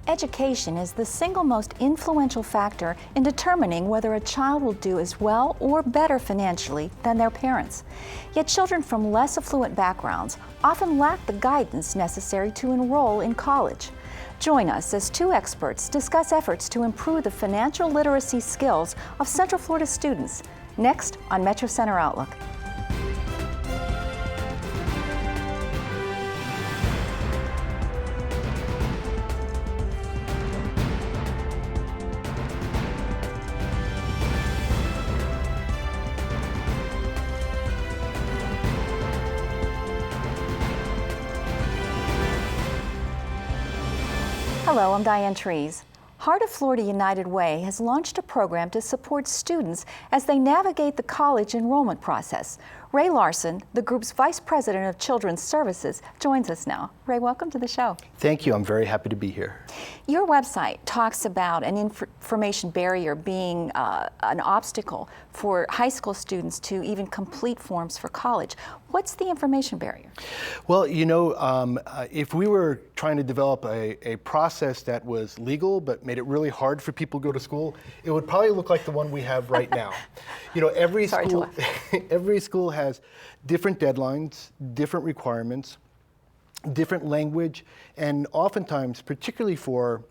Education is the single most influential factor in determining whether a child will do as well or better financially than their parents. Yet children from less affluent backgrounds often lack the guidance necessary to enroll in college. Join us as two experts discuss efforts to improve the financial literacy skills of Central Florida students. Next on Metro Center Outlook. Hello, I'm Diane Trees. Heart of Florida United Way has launched a program to support students as they navigate the college enrollment process. Ray Larson, the group's Vice President of Children's Services, joins us now. Ray, welcome to the show. Thank you. I'm very happy to be here. Your website talks about an information barrier being an obstacle for high school students to even complete forms for college. What's the information barrier? Well, you know, if we were trying to develop a process that was legal but made it really hard for people to go to school, it would probably look like the one we have right now. You know, every school has different deadlines, different requirements, different language, and oftentimes, particularly for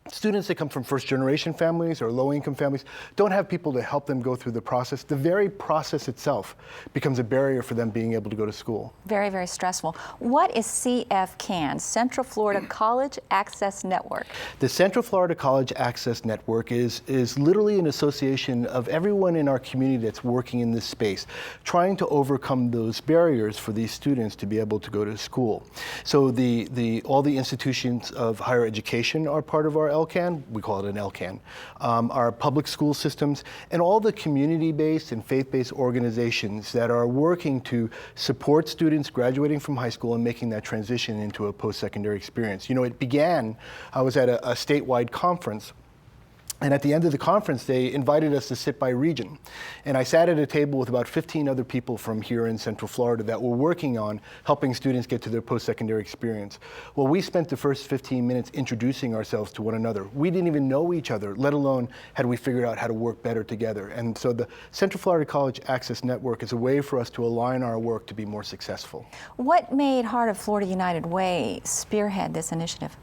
students that come from first-generation families or low-income families, don't have people to help them go through the process. The very process itself becomes a barrier for them being able to go to school. Very, very stressful. What is CFCAN, Central Florida College Access Network? The Central Florida College Access Network is literally an association of everyone in our community that's working in this space, trying to overcome those barriers for these students to be able to go to school. So all the institutions of higher education are part of our LCAN, we call it an LCAN, our public school systems, and all the community-based and faith-based organizations that are working to support students graduating from high school and making that transition into a post-secondary experience. You know, it began, I was at a statewide conference, and at the end of the conference, they invited us to sit by region. And I sat at a table with about 15 other people from here in Central Florida that were working on helping students get to their post-secondary experience. Well, we spent the first 15 minutes introducing ourselves to one another. We didn't even know each other, let alone had we figured out how to work better together. And so the Central Florida College Access Network is a way for us to align our work to be more successful. What made Heart of Florida United Way spearhead this initiative?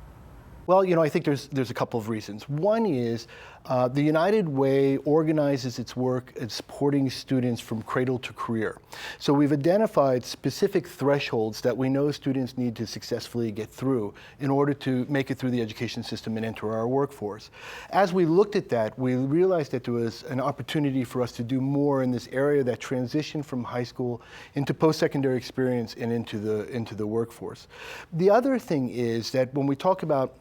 Well, you know, I think there's a couple of reasons. One is the United Way organizes its work in supporting students from cradle to career. So we've identified specific thresholds that we know students need to successfully get through in order to make it through the education system and enter our workforce. As we looked at that, we realized that there was an opportunity for us to do more in this area, that transition from high school into post-secondary experience and into the workforce. The other thing is that when we talk about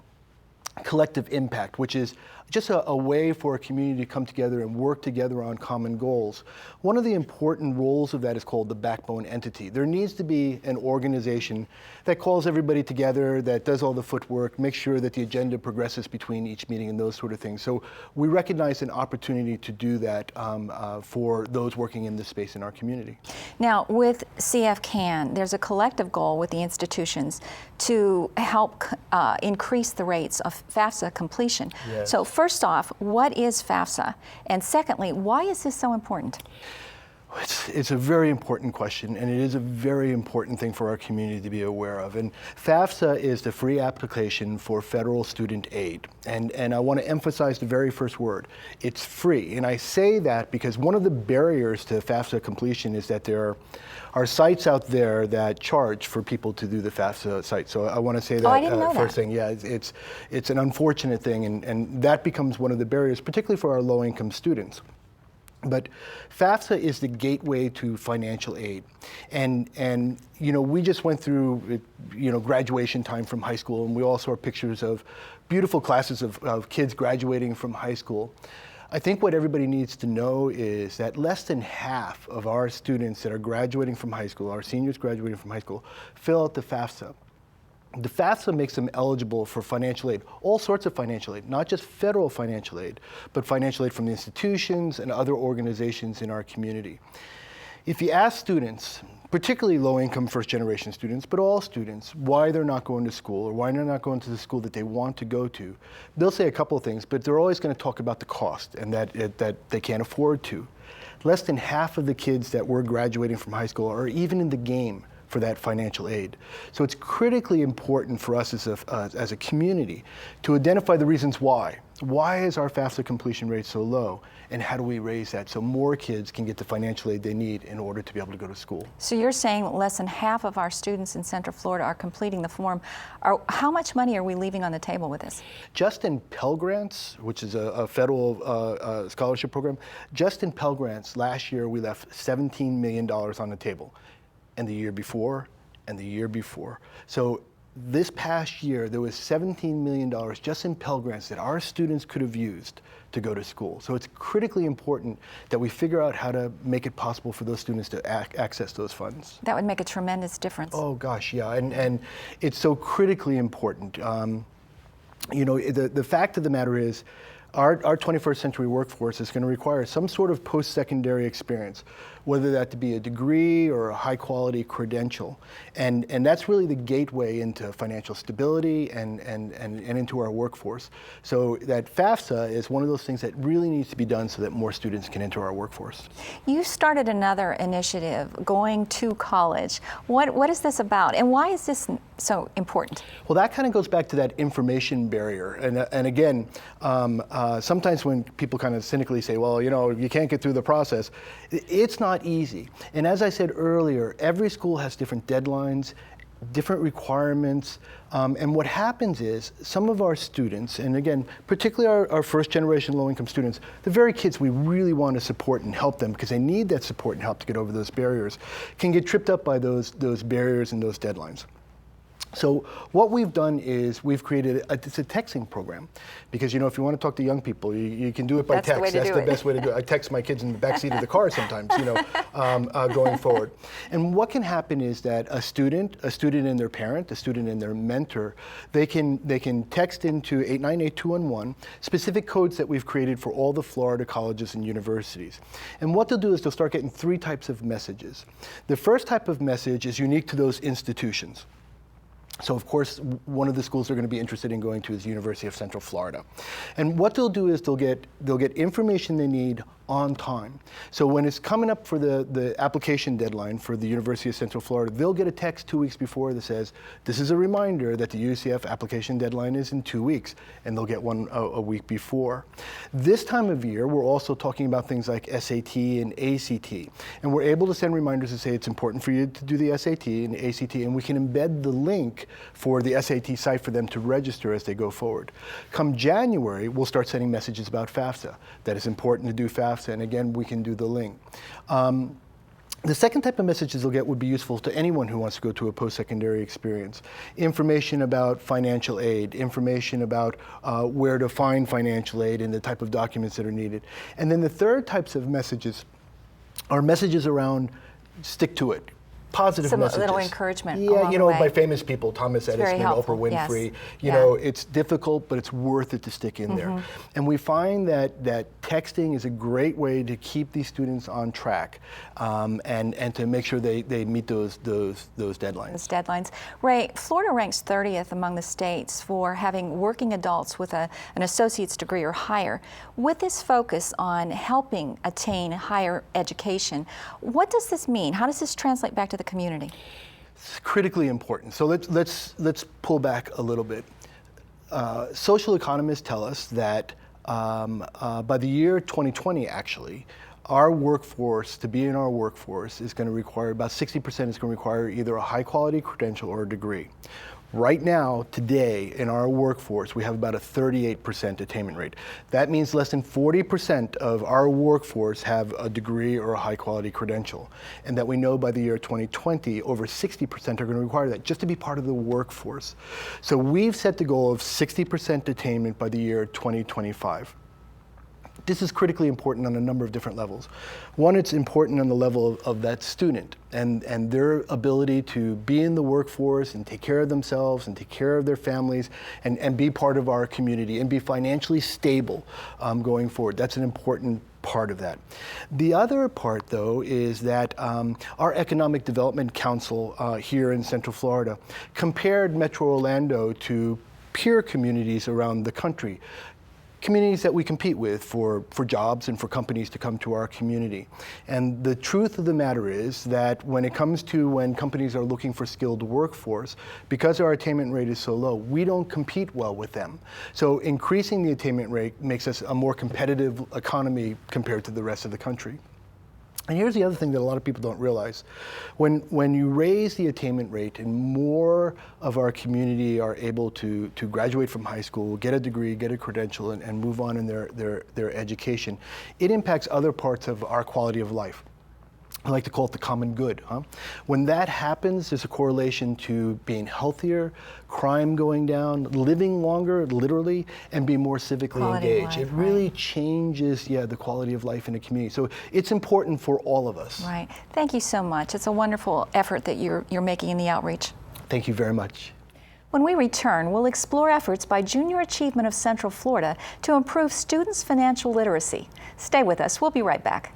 collective impact, which is just a way for a community to come together and work together on common goals. One of the important roles of that is called the backbone entity. There needs to be an organization that calls everybody together, that does all the footwork, makes sure that the agenda progresses between each meeting and those sort of things. So we recognize an opportunity to do that for those working in this space in our community. Now, with CFCAN, there's a collective goal with the institutions to help increase the rates of FAFSA completion. Yes. So first off, what is FAFSA? And secondly, why is this so important? It's a very important question, and it is a very important thing for our community to be aware of. And FAFSA is the free application for federal student aid. And I want to emphasize the very first word. It's free. And I say that because one of the barriers to FAFSA completion is that there are sites out there that charge for people to do the FAFSA site. So I want to say that I didn't know first that. thing. Yeah, it's an unfortunate thing, and that becomes one of the barriers, particularly for our low-income students. But FAFSA is the gateway to financial aid. And you know, we just went through, you know, graduation time from high school, and we all saw pictures of beautiful classes of kids graduating from high school. I think what everybody needs to know is that less than half of our students that are graduating from high school, our seniors graduating from high school, fill out the FAFSA. The FAFSA makes them eligible for financial aid, all sorts of financial aid, not just federal financial aid, but financial aid from the institutions and other organizations in our community. If you ask students, particularly low-income first-generation students, but all students, why they're not going to school or why they're not going to the school that they want to go to, they'll say a couple of things, but they're always going to talk about the cost and that they can't afford to. Less than half of the kids that were graduating from high school are even in the game for that financial aid. So it's critically important for us as a community to identify the reasons why. Why is our FAFSA completion rate so low? And how do we raise that so more kids can get the financial aid they need in order to be able to go to school? So you're saying less than half of our students in Central Florida are completing the form. How much money are we leaving on the table with this? Just in Pell Grants, which is a federal scholarship program, just in Pell Grants last year we left $17 million on the table, and the year before, and the year before. So this past year, there was $17 million just in Pell Grants that our students could have used to go to school. So it's critically important that we figure out how to make it possible for those students to access those funds. That would make a tremendous difference. Oh gosh, yeah, and it's so critically important. You know, the fact of the matter is, our 21st century workforce is going to require some sort of post-secondary experience, whether that to be a degree or a high-quality credential. And that's really the gateway into financial stability and into our workforce. So that FAFSA is one of those things that really needs to be done so that more students can enter our workforce. You started another initiative, Going to College. What is this about, and why is this so important? Well, that kind of goes back to that information barrier. And again, sometimes when people kind of cynically say, well, you know, you can't get through the process, it's not easy. And as I said earlier, every school has different deadlines, different requirements, and what happens is some of our students, and again, particularly our first generation low-income students, the very kids we really want to support and help them because they need that support and help to get over those barriers, can get tripped up by those barriers and those deadlines. So what we've done is we've created it's a texting program, because you know if you want to talk to young people, you can do it by text. That's the best way to do it. I text my kids in the backseat of the car sometimes, you know, going forward. And what can happen is that a student and their parent, a student and their mentor, they can text into 898-211 specific codes that we've created for all the Florida colleges and universities. And what they'll do is they'll start getting 3 types of messages. The first type of message is unique to those institutions. So of course, one of the schools they're going to be interested in going to is the University of Central Florida. And what they'll do is they'll get information they need on time. So when it's coming up for the application deadline for the University of Central Florida, they'll get a text 2 weeks before that says, this is a reminder that the UCF application deadline is in 2 weeks, and they'll get one a week before. This time of year, we're also talking about things like SAT and ACT, and we're able to send reminders to say it's important for you to do the SAT and the ACT, and we can embed the link for the SAT site for them to register as they go forward. Come January, we'll start sending messages about FAFSA, that it's important to do FAFSA, and again, we can do the link. The second type of messages they'll get would be useful to anyone who wants to go to a post-secondary experience. Information about financial aid, information about where to find financial aid and the type of documents that are needed. And then the third types of messages are messages around stick to it. Positive messages. Some little encouragement. Yeah, you know, by famous people, Thomas Edison, Oprah Winfrey. Yes. You know, it's difficult, but it's worth it to stick in there. And we find that texting is a great way to keep these students on track, and to make sure they meet those deadlines. Ray, Florida ranks 30th among the states for having working adults with an associate's degree or higher. With this focus on helping attain higher education, what does this mean? How does this translate back to the community? It's critically important. So let's pull back a little bit. Social economists tell us that by the year 2020, actually, our workforce, to be in our workforce, is going to require about 60% is going to require either a high quality credential or a degree. Right now, today, in our workforce, we have about a 38% attainment rate. That means less than 40% of our workforce have a degree or a high-quality credential. And that we know by the year 2020, over 60% are going to require that just to be part of the workforce. So we've set the goal of 60% attainment by the year 2025. This is critically important on a number of different levels. One, it's important on the level of that student and their ability to be in the workforce and take care of themselves and take care of their families and be part of our community and be financially stable going forward. That's an important part of that. The other part, though, is that our Economic Development Council here in Central Florida compared Metro Orlando to peer communities around the country, communities that we compete with for jobs and for companies to come to our community. And the truth of the matter is that when it comes to when companies are looking for skilled workforce, because our attainment rate is so low, we don't compete well with them. So increasing the attainment rate makes us a more competitive economy compared to the rest of the country. And here's the other thing that a lot of people don't realize. When you raise the attainment rate and more of our community are able to graduate from high school, get a degree, get a credential, and move on in their education, it impacts other parts of our quality of life. I like to call it the common good. When that happens, there's a correlation to being healthier, crime going down, living longer, literally, and being more civically engaged. It really changes, the quality of life in a community. So it's important for all of us. Right. Thank you so much. It's a wonderful effort that you're making in the outreach. Thank you very much. When we return, we'll explore efforts by Junior Achievement of Central Florida to improve students' financial literacy. Stay with us. We'll be right back.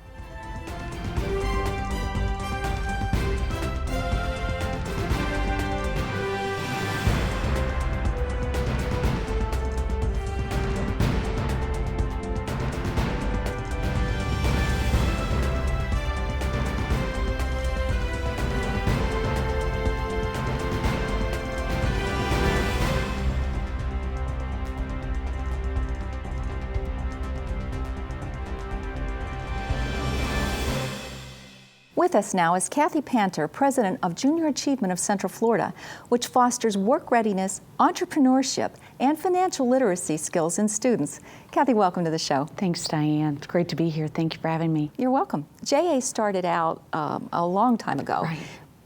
With us now is Kathy Panter, President of Junior Achievement of Central Florida, which fosters work readiness, entrepreneurship, and financial literacy skills in students. Kathy, welcome to the show. Thanks, Diane. It's great to be here. Thank you for having me. You're welcome. JA started out a long time ago,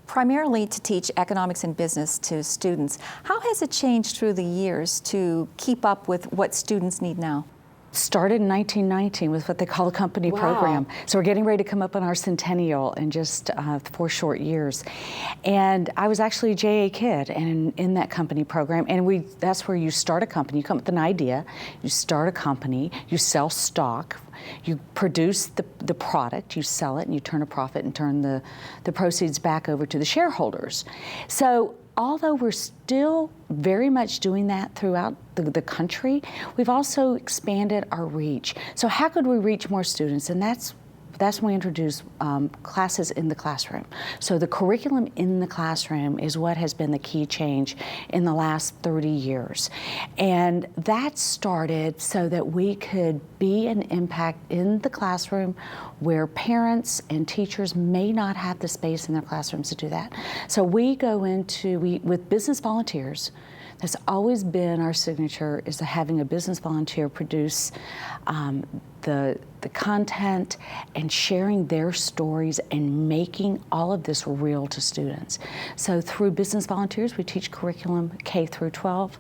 primarily to teach economics and business to students. How has it changed through the years to keep up with what students need now? Started in 1919 with what they call a company program. So we're getting ready to come up on our centennial in just 4 short years. And I was actually a JA kid and in that company program. And that's where you start a company. You come up with an idea, you start a company, you sell stock, you produce the product, you sell it, and you turn a profit and turn the proceeds back over to the shareholders. So although we're still very much doing that throughout the country, we've also expanded our reach. So how could we reach more students? And that's when we introduce classes in the classroom. So the curriculum in the classroom is what has been the key change in the last 30 years. And that started so that we could be an impact in the classroom where parents and teachers may not have the space in their classrooms to do that. So we go with business volunteers. That's always been our signature, is having a business volunteer produce the content and sharing their stories and making all of this real to students. So through business volunteers, we teach curriculum K through 12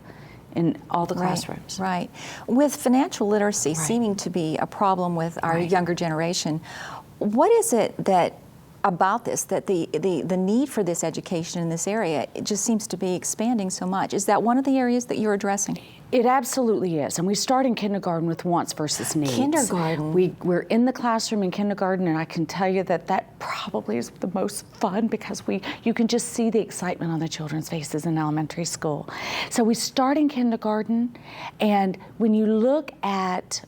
in all the classrooms. Right. With financial literacy seeming to be a problem with our younger generation, what is it about this, that the need for this education in this area, it just seems to be expanding so much? Is that one of the areas that you're addressing? It absolutely is, and we start in kindergarten with wants versus needs. Kindergarten. We're in the classroom in kindergarten, and I can tell you that probably is the most fun because you can just see the excitement on the children's faces in elementary school. So we start in kindergarten, and when you look at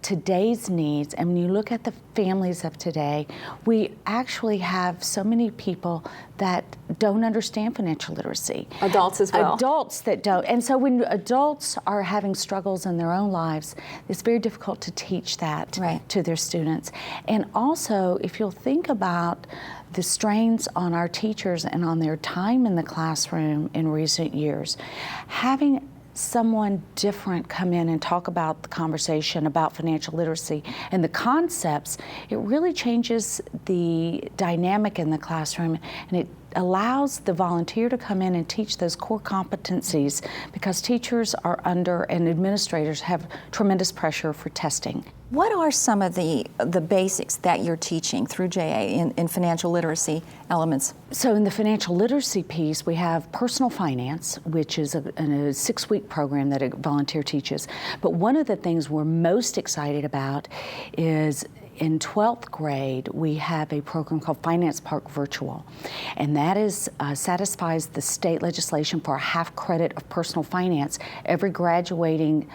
today's needs, and when you look at the families of today, we actually have so many people that don't understand financial literacy. Adults as well. Adults that don't. And so when adults are having struggles in their own lives, it's very difficult to teach that to their students. And also, if you'll think about the strains on our teachers and on their time in the classroom in recent years, having someone different come in and talk about the conversation about financial literacy and the concepts, it really changes the dynamic in the classroom, and it allows the volunteer to come in and teach those core competencies, because teachers are under and administrators have tremendous pressure for testing. What are some of the basics that you're teaching through JA in financial literacy elements? So in the financial literacy piece, we have personal finance, which is a 6-week program that a volunteer teaches. But one of the things we're most excited about is in 12th grade, we have a program called Finance Park Virtual, and that is satisfies the state legislation for a half credit of personal finance. Every graduating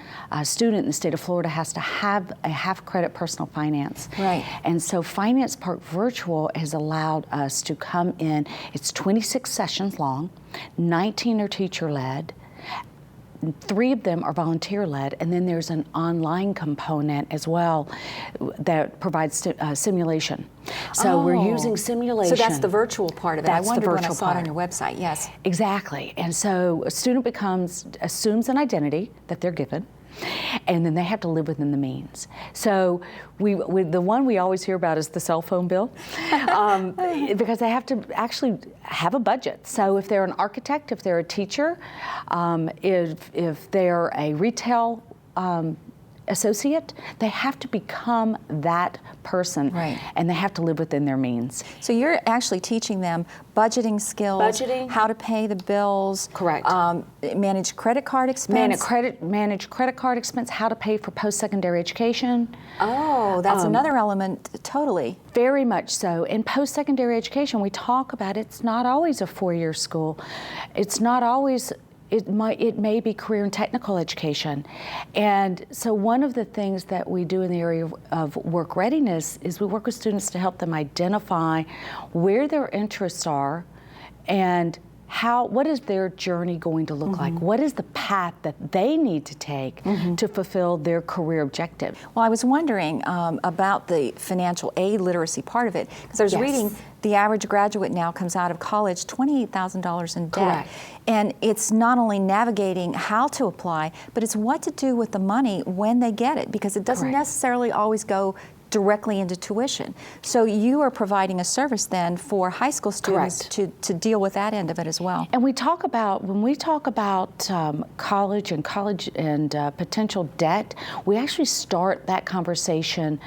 student in the state of Florida has to have a half credit personal finance. Right. And so Finance Park Virtual has allowed us to come in. It's 26 sessions long, 19 are teacher-led, 3 of them are volunteer-led, and then there's an online component as well that provides simulation. So we're using simulation. So that's the virtual part of it. That's I wondered the when I virtual saw it on part. your website, yes. Exactly. And so a student assumes an identity that they're given, and then they have to live within the means. So the one we always hear about is the cell phone bill, because they have to actually have a budget. So if they're an architect, if they're a teacher, if they're a retail associate, they have to become that person, Right. and they have to live within their means. So you're actually teaching them budgeting skills, Budgeting. how to pay the bills, Correct. Manage credit card expense. Manage credit card expense, how to pay for post-secondary education. Oh, that's another element, totally. Very much so. In post-secondary education, we talk about it's not always a 4-year school. It's not always, it may be career and technical education. And so one of the things that we do in the area of work readiness is we work with students to help them identify where their interests are and what is their journey going to look like? What is the path that they need to take to fulfill their career objective? Well, I was wondering about the financial aid literacy part of it, because I was Yes. reading the average graduate now comes out of college $28,000 in debt. Correct. And it's not only navigating how to apply, but it's what to do with the money when they get it, because it doesn't Correct. necessarily always go directly into tuition. So you are providing a service then for high school students to deal with that end of it as well. And when we talk about college and potential debt, we actually start that conversation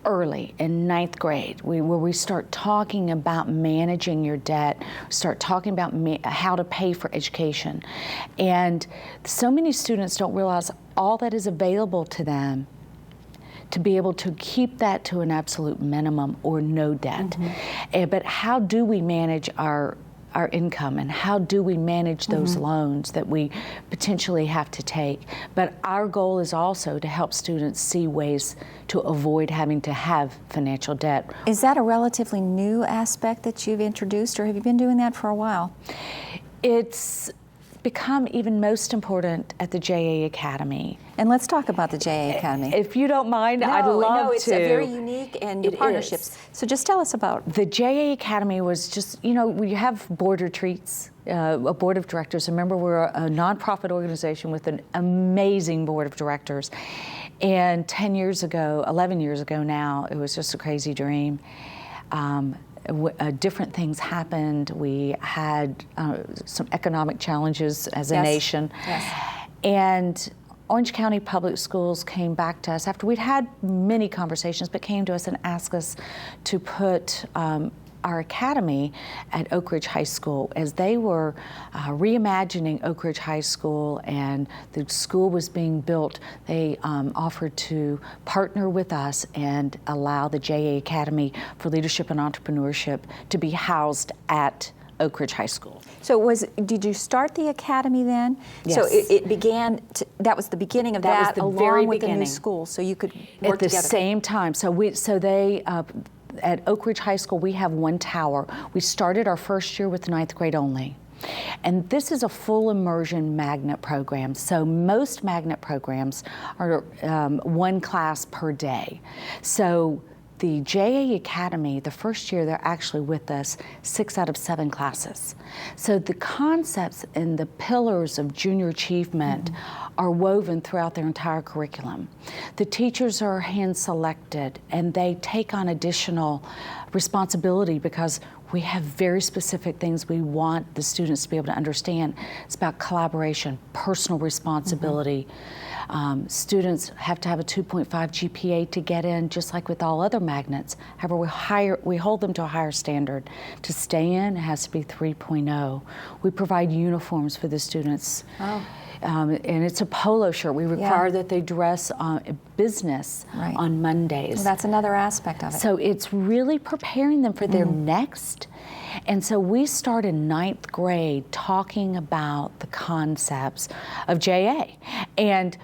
early in 9th grade, where we start talking about managing your debt, start talking about how to pay for education. And so many students don't realize all that is available to them to be able to keep that to an absolute minimum or no debt. But how do we manage our income, and how do we manage those loans that we potentially have to take? But our goal is also to help students see ways to avoid having to have financial debt. Is that a relatively new aspect that you've introduced, or have you been doing that for a while? It's become even most important at the JA Academy. And let's talk about the JA Academy. If you don't mind, I'd love to. No, it's very unique, and your It partnerships. is. So just tell us about. The JA Academy was just, we have board retreats, a board of directors. Remember, we're a nonprofit organization with an amazing board of directors. And 11 years ago now, it was just a crazy dream. Different things happened. We had some economic challenges as a nation. Yes. And Orange County Public Schools came back to us after we'd had many conversations, but came to us and asked us to put our academy at Oak Ridge High School. As they were reimagining Oak Ridge High School and the school was being built, they offered to partner with us and allow the JA Academy for Leadership and Entrepreneurship to be housed at Oak Ridge High School. So did you start the academy then? Yes. So it began, that was the beginning of That was that, the along very with the new beginning. school, so you could work At the together. same time. At Oak Ridge High School, we have one tower. We started our first year with 9th grade only. And this is a full immersion magnet program. So most magnet programs are one class per day. So the JA Academy, the first year they're actually with us 6 out of 7 classes. So the concepts and the pillars of junior achievement are woven throughout their entire curriculum. The teachers are hand-selected, and they take on additional responsibility because we have very specific things we want the students to be able to understand. It's about collaboration, personal responsibility. Students have to have a 2.5 GPA to get in, just like with all other magnets. However, we hold them to a higher standard. To stay in, it has to be 3.0. We provide uniforms for the students. Oh. and it's a polo shirt. We require that they dress business on Mondays. Well, that's another aspect of it. So it's really preparing them for their next. And so we start in 9th grade talking about the concepts of JA, and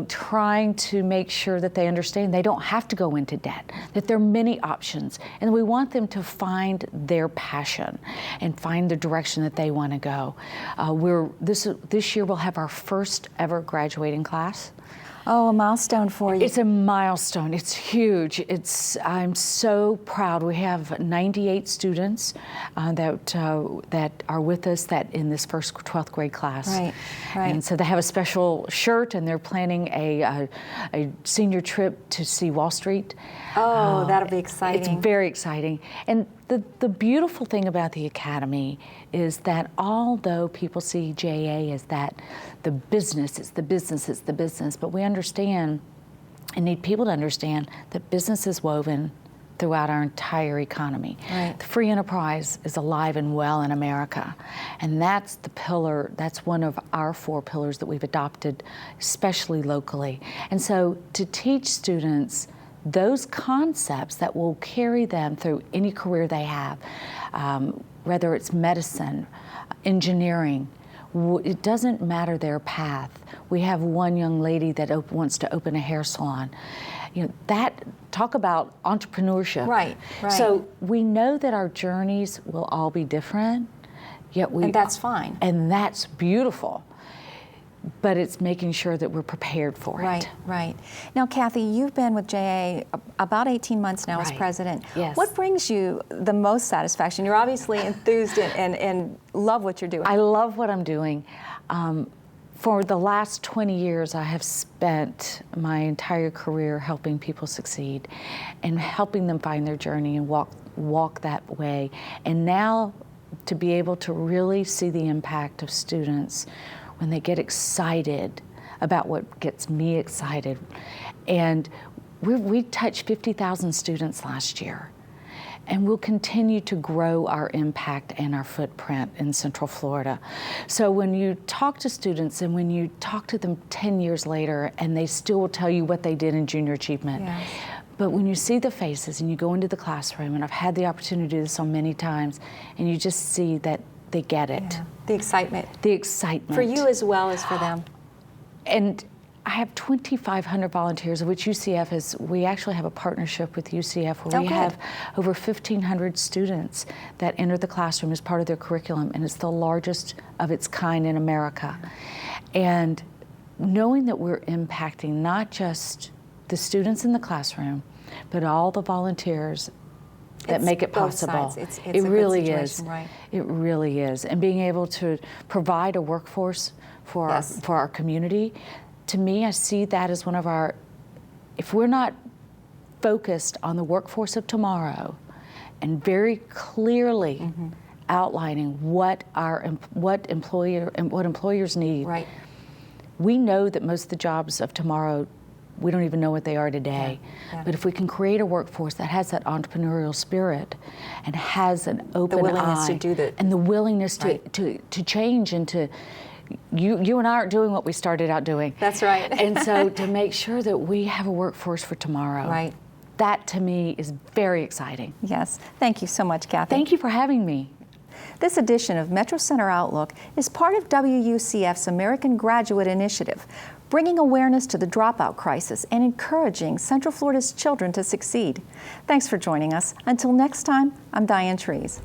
trying to make sure that they understand they don't have to go into debt, that there are many options, and we want them to find their passion and find the direction that they want to go. This year we'll have our first ever graduating class. Oh, a milestone for you. It's a milestone. It's huge. I'm so proud. We have 98 students that are with us in this first 12th grade class. Right. And so they have a special shirt, and they're planning a senior trip to see Wall Street. Oh, that'll be exciting. It's very exciting. And the beautiful thing about the Academy is that although people see JA as that it's the business, but we understand and need people to understand that business is woven throughout our entire economy. Right. The free enterprise is alive and well in America, and that's the pillar, that's one of our 4 pillars that we've adopted, especially locally. And so to teach students those concepts that will carry them through any career they have, whether it's medicine, engineering, it doesn't matter their path. We have one young lady that wants to open a hair salon. Talk about entrepreneurship. Right. So we know that our journeys will all be different, yet and that's fine. And that's beautiful. But it's making sure that we're prepared for it. Right. Now, Kathy, you've been with JA about 18 months now as president. Yes. What brings you the most satisfaction? You're obviously enthused and love what you're doing. I love what I'm doing. For the last 20 years, I have spent my entire career helping people succeed and helping them find their journey and walk that way. And now to be able to really see the impact of students when they get excited about what gets me excited. And we touched 50,000 students last year. And we'll continue to grow our impact and our footprint in Central Florida. So when you talk to students and when you talk to them 10 years later, and they still will tell you what they did in junior achievement. Yes. But when you see the faces and you go into the classroom, and I've had the opportunity to do this so many times, and you just see that they get it. Yeah. The excitement. The excitement. For you as well as for them. And I have 2,500 volunteers, of which we actually have a partnership with UCF where we have over 1,500 students that enter the classroom as part of their curriculum, and it's the largest of its kind in America. And knowing that we're impacting not just the students in the classroom, but all the volunteers that make it possible. It's it a really good is. situation, right? It really is. And being able to provide a workforce for our community, to me, I see that as one of our, if we're not focused on the workforce of tomorrow and very clearly outlining what employers need, Right. we know that most of the jobs of tomorrow, we don't even know what they are today. Yeah. But if we can create a workforce that has that entrepreneurial spirit and has an open willingness eye to do that. and the willingness to change and to, you and I aren't doing what we started out doing. That's right. And so to make sure that we have a workforce for tomorrow. Right. That to me is very exciting. Yes. Thank you so much, Kathy. Thank you for having me. This edition of Metro Center Outlook is part of WUCF's American Graduate Initiative, bringing awareness to the dropout crisis and encouraging Central Florida's children to succeed. Thanks for joining us. Until next time, I'm Diane Trees.